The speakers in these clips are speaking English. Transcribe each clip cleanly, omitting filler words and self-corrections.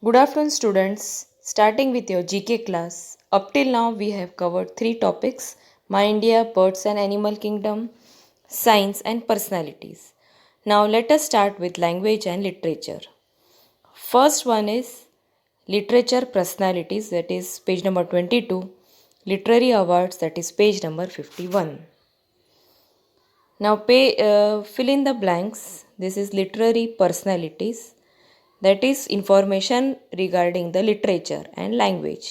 Good afternoon, students. Starting with your GK class. Up till now, we have covered three topics: My India, Birds and Animal Kingdom, Science, and Personalities. Now, let us start with language and literature. First one is Literature Personalities, that is page number 22. Literary Awards, that is page number 51. Now, fill in the blanks. This is Literary Personalities, that is information regarding the literature and language.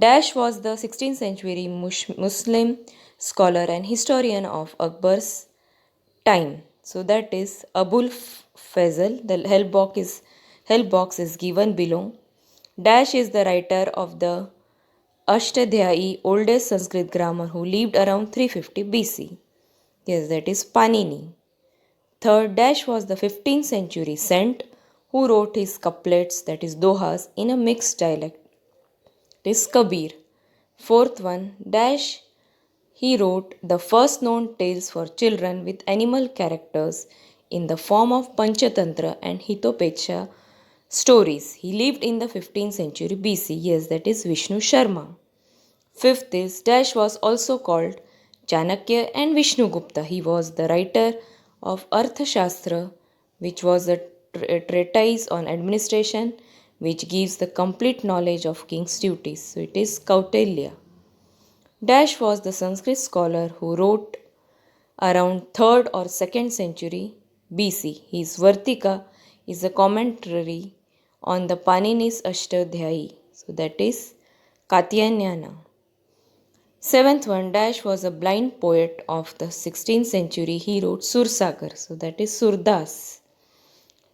Dash was the 16th century Muslim scholar and historian of Akbar's time. So that is Abul Fazl. The help box is given below. Dash is the writer of the Ashtadhyayi, oldest Sanskrit grammar, who lived around 350 BC. Yes, that is Panini. Third, Dash was the 15th century saint who wrote his couplets, that is dohas, in a mixed dialect. It is Kabir. Fourth one, Dash, he wrote the first known tales for children with animal characters in the form of Panchatantra and Hitopecha stories. He lived in the 15th century BC. Yes, that is Vishnu Sharma. Fifth is Dash was also called Chanakya and Vishnugupta. He was the writer of Arthashastra, which was a treatise on administration which gives the complete knowledge of king's duties. So it is Kautilya. Dash was the Sanskrit scholar who wrote around 3rd or 2nd century BC. His Vartika is a commentary on the Panini's Ashtadhyayi. So that is Katyayana. Seventh one, Dash was a blind poet of the 16th century. He wrote Sursagar, so that is Surdas.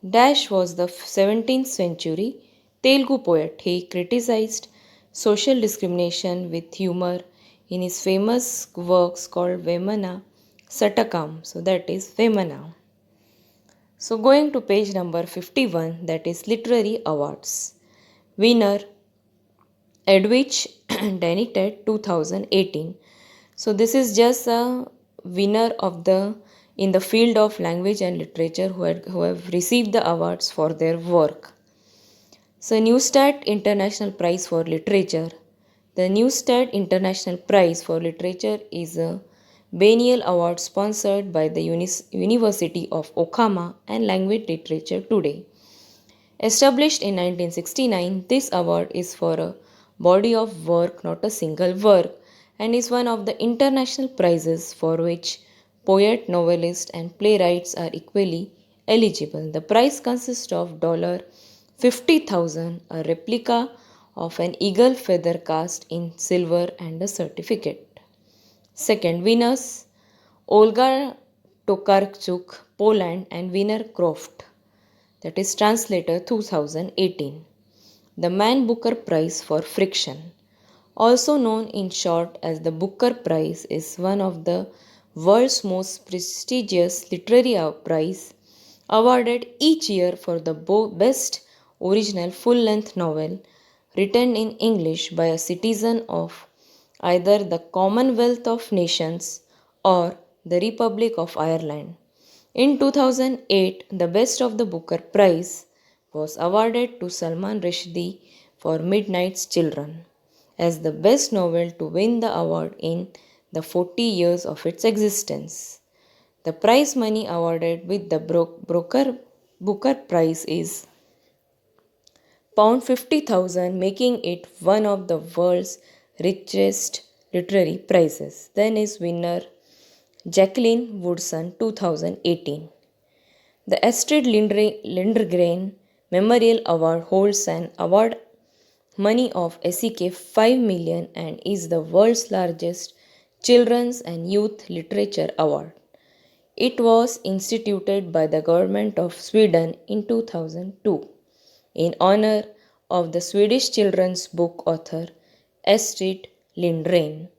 Dash was the 17th century Telugu poet. He criticized social discrimination with humor in his famous works called Vemana Satakam, so that is Vemana. So going to page number 51, that is Literary Awards. Winner Edwidge Denitet 2018. So this is just a winner of the in the field of language and literature who have received the awards for their work. So Neustadt International Prize for Literature. The Neustadt International Prize for Literature is a biennial award sponsored by the University of Oklahoma and Language Literature Today. Established in 1969, this award is for a body of work, not a single work, and is one of the international prizes for which poet, novelist, and playwrights are equally eligible. The prize consists of $50,000, a replica of an eagle feather cast in silver, and a certificate. Second, winners Olga Tokarczuk, Poland, and winner Croft, that is translator 2018. The Man Booker Prize for Friction, also known in short as the Booker Prize, is one of the world's most prestigious literary prize, awarded each year for the best original full-length novel written in English by a citizen of either the Commonwealth of Nations or the Republic of Ireland. In 2008, the Best of the Booker Prize was awarded to Salman Rushdie for Midnight's Children as the best novel to win the award in the 40 years of its existence. The prize money awarded with the Booker Prize is £50,000, making it one of the world's richest literary prizes. Then is winner Jacqueline Woodson 2018. The Astrid Lindgren Memorial Award holds an award money of SEK 5 million and is the world's largest children's and youth literature award. It was instituted by the government of Sweden in 2002 in honor of the Swedish children's book author Astrid Lindgren.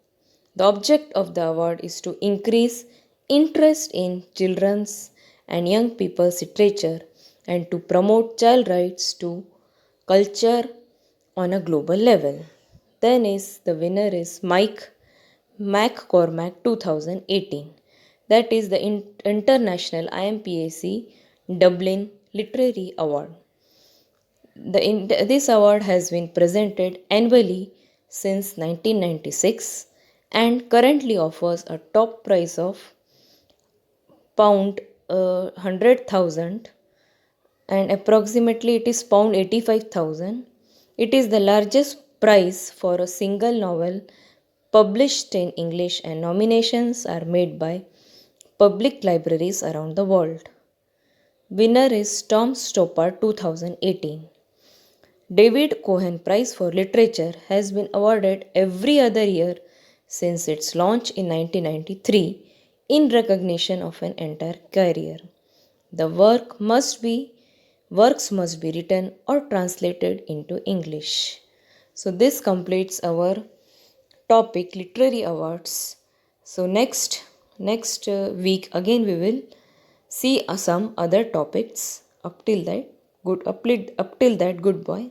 The object of the award is to increase interest in children's and young people's literature and to promote child rights to culture on a global level. Then is the winner is Mike McCormack 2018. That is the International IMPAC Dublin Literary Award. This award has been presented annually since 1996 and currently offers a top prize of pound 100,000 and approximately it is pound 85,000. It is the largest prize for a single novel published in English and nominations are made by public libraries around the world. Winner is Tom Stoppard 2018. David Cohen Prize for Literature has been awarded every other year since its launch in 1993 in recognition of an entire career. The works must be written or translated into English. So this completes our topic literary awards. So next week again we will see some other topics. Up till that, goodbye.